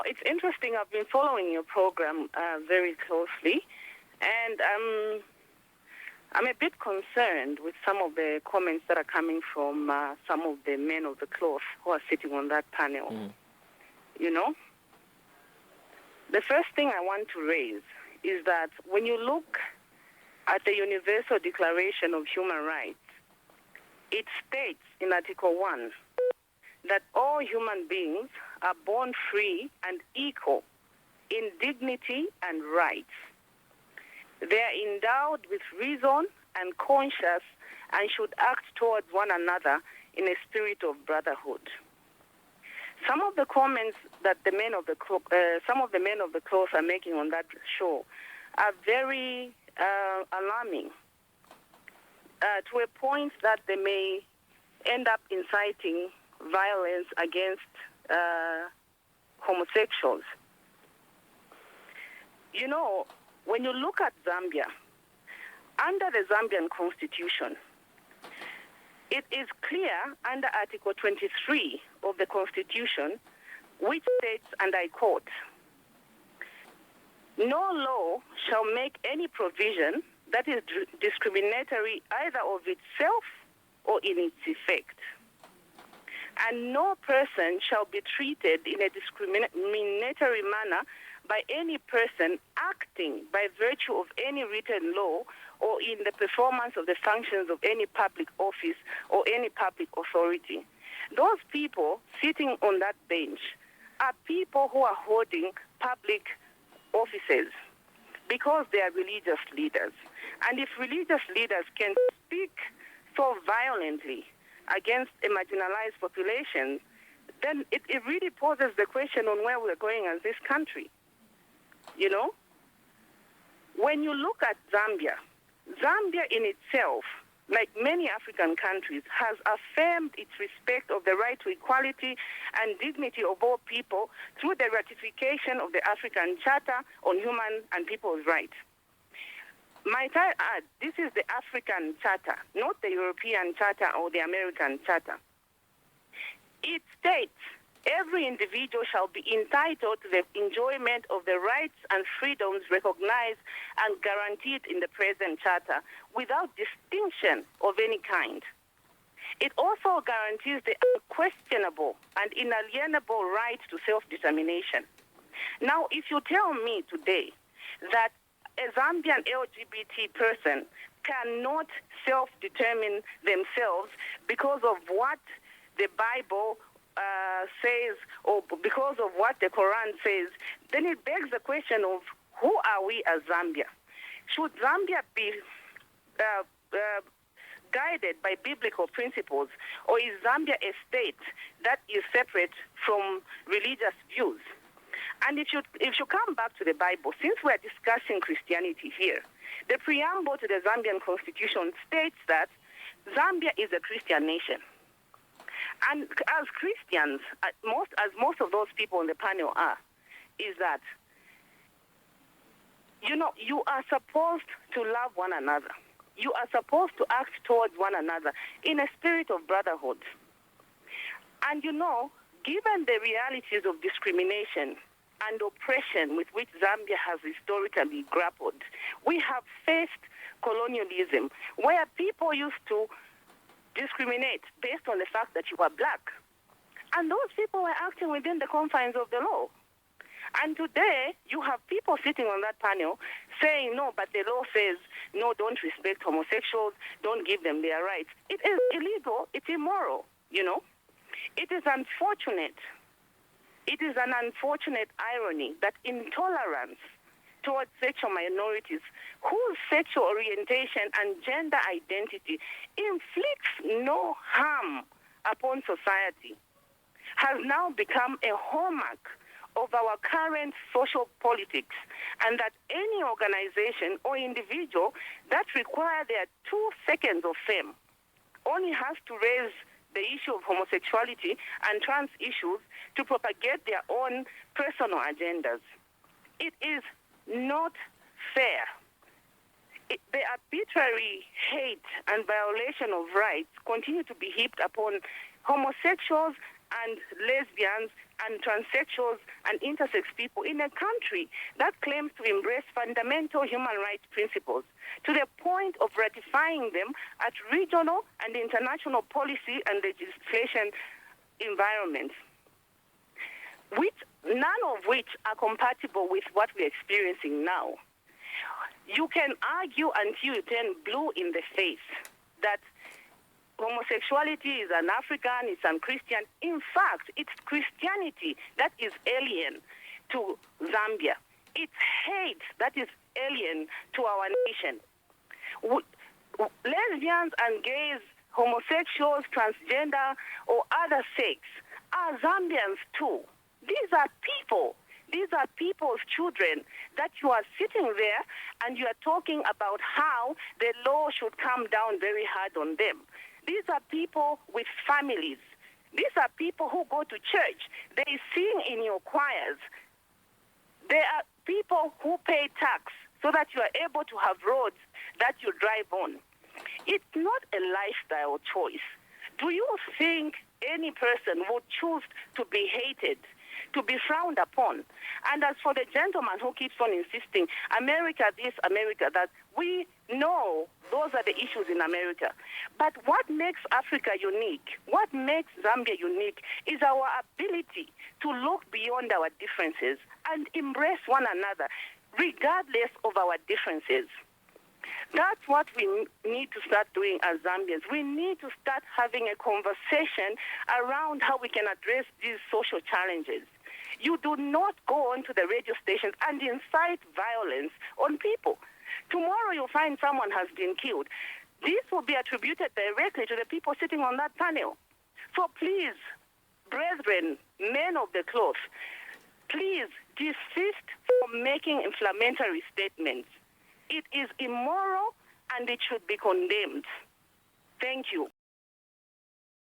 It's interesting. I've been following your program very closely, and I'm a bit concerned with some of the comments that are coming from some of the men of the cloth who are sitting on that panel. The first thing I want to raise is that when you look at the Universal Declaration of Human Rights, it states in Article 1 that all human beings are born free and equal in dignity and rights. They are endowed with reason and conscience and should act towards one another in a spirit of brotherhood. Some of the comments that some of the men of the cloth are making on that show are very alarming to a point that they may end up inciting violence against homosexuals. When you look at Zambia, under the Zambian constitution, it is clear under Article 23 of the Constitution, which states, and I quote, "No law shall make any provision that is discriminatory either of itself or in its effect. And no person shall be treated in a discriminatory manner by any person acting by virtue of any written law or in the performance of the functions of any public office or any public authority." Those people sitting on that bench are people who are holding public offices because they are religious leaders. And if religious leaders can speak so violently against a marginalized population, then it really poses the question on where we're going as this country. When you look at Zambia in itself, like many African countries, has affirmed its respect of the right to equality and dignity of all people through the ratification of the African Charter on Human and People's Rights. Might I add, this is the African Charter, not the European Charter or the American Charter. It states every individual shall be entitled to the enjoyment of the rights and freedoms recognized and guaranteed in the present Charter without distinction of any kind. It also guarantees the unquestionable and inalienable right to self-determination. Now, if you tell me today that a Zambian LGBT person cannot self-determine themselves because of what the Bible says or because of what the Quran says, then it begs the question of who are we as Zambia? Should Zambia be guided by biblical principles, or is Zambia a state that is separate from religious views? And if you come back to the Bible, since we're discussing Christianity here, the preamble to the Zambian constitution states that Zambia is a Christian nation. And as Christians, as most of those people on the panel are, is that, you are supposed to love one another. You are supposed to act towards one another in a spirit of brotherhood. And given the realities of discrimination and oppression with which Zambia has historically grappled, we have faced colonialism where people used to discriminate based on the fact that you are black. And those people were acting within the confines of the law. And today, you have people sitting on that panel saying, no, but the law says, no, don't respect homosexuals, don't give them their rights. It is illegal, it's immoral, It is unfortunate. It is an unfortunate irony that intolerance towards sexual minorities whose sexual orientation and gender identity inflicts no harm upon society has now become a hallmark of our current social politics, and that any organization or individual that require their 2 seconds of fame only has to raise the issue of homosexuality and trans issues to propagate their own personal agendas. It is not fair. The arbitrary hate and violation of rights continue to be heaped upon homosexuals and lesbians and transsexuals and intersex people in a country that claims to embrace fundamental human rights principles to the point of ratifying them at regional and international policy and legislation environments, none of which are compatible with what we're experiencing now. You can argue until you turn blue in the face that homosexuality is un-African, it's un-Christian. In fact, it's Christianity that is alien to Zambia. It's hate that is alien to our nation. Lesbians and gays, homosexuals, transgender, or other sex are Zambians too. These are people. These are people's children that you are sitting there and you are talking about how the law should come down very hard on them. These are people with families. These are people who go to church. They sing in your choirs. They are people who pay tax so that you are able to have roads that you drive on. It's not a lifestyle choice. Do you think any person would choose to be hated, to be frowned upon? And as for the gentleman who keeps on insisting, America this, America that, we know those are the issues in America. But what makes Africa unique, what makes Zambia unique, is our ability to look beyond our differences and embrace one another, regardless of our differences. That's what we need to start doing as Zambians. We need to start having a conversation around how we can address these social challenges. You do not go onto the radio stations and incite violence on people. Tomorrow you'll find someone has been killed. This will be attributed directly to the people sitting on that panel. So please, brethren, men of the cloth, please desist from making inflammatory statements. It is immoral and it should be condemned. Thank you.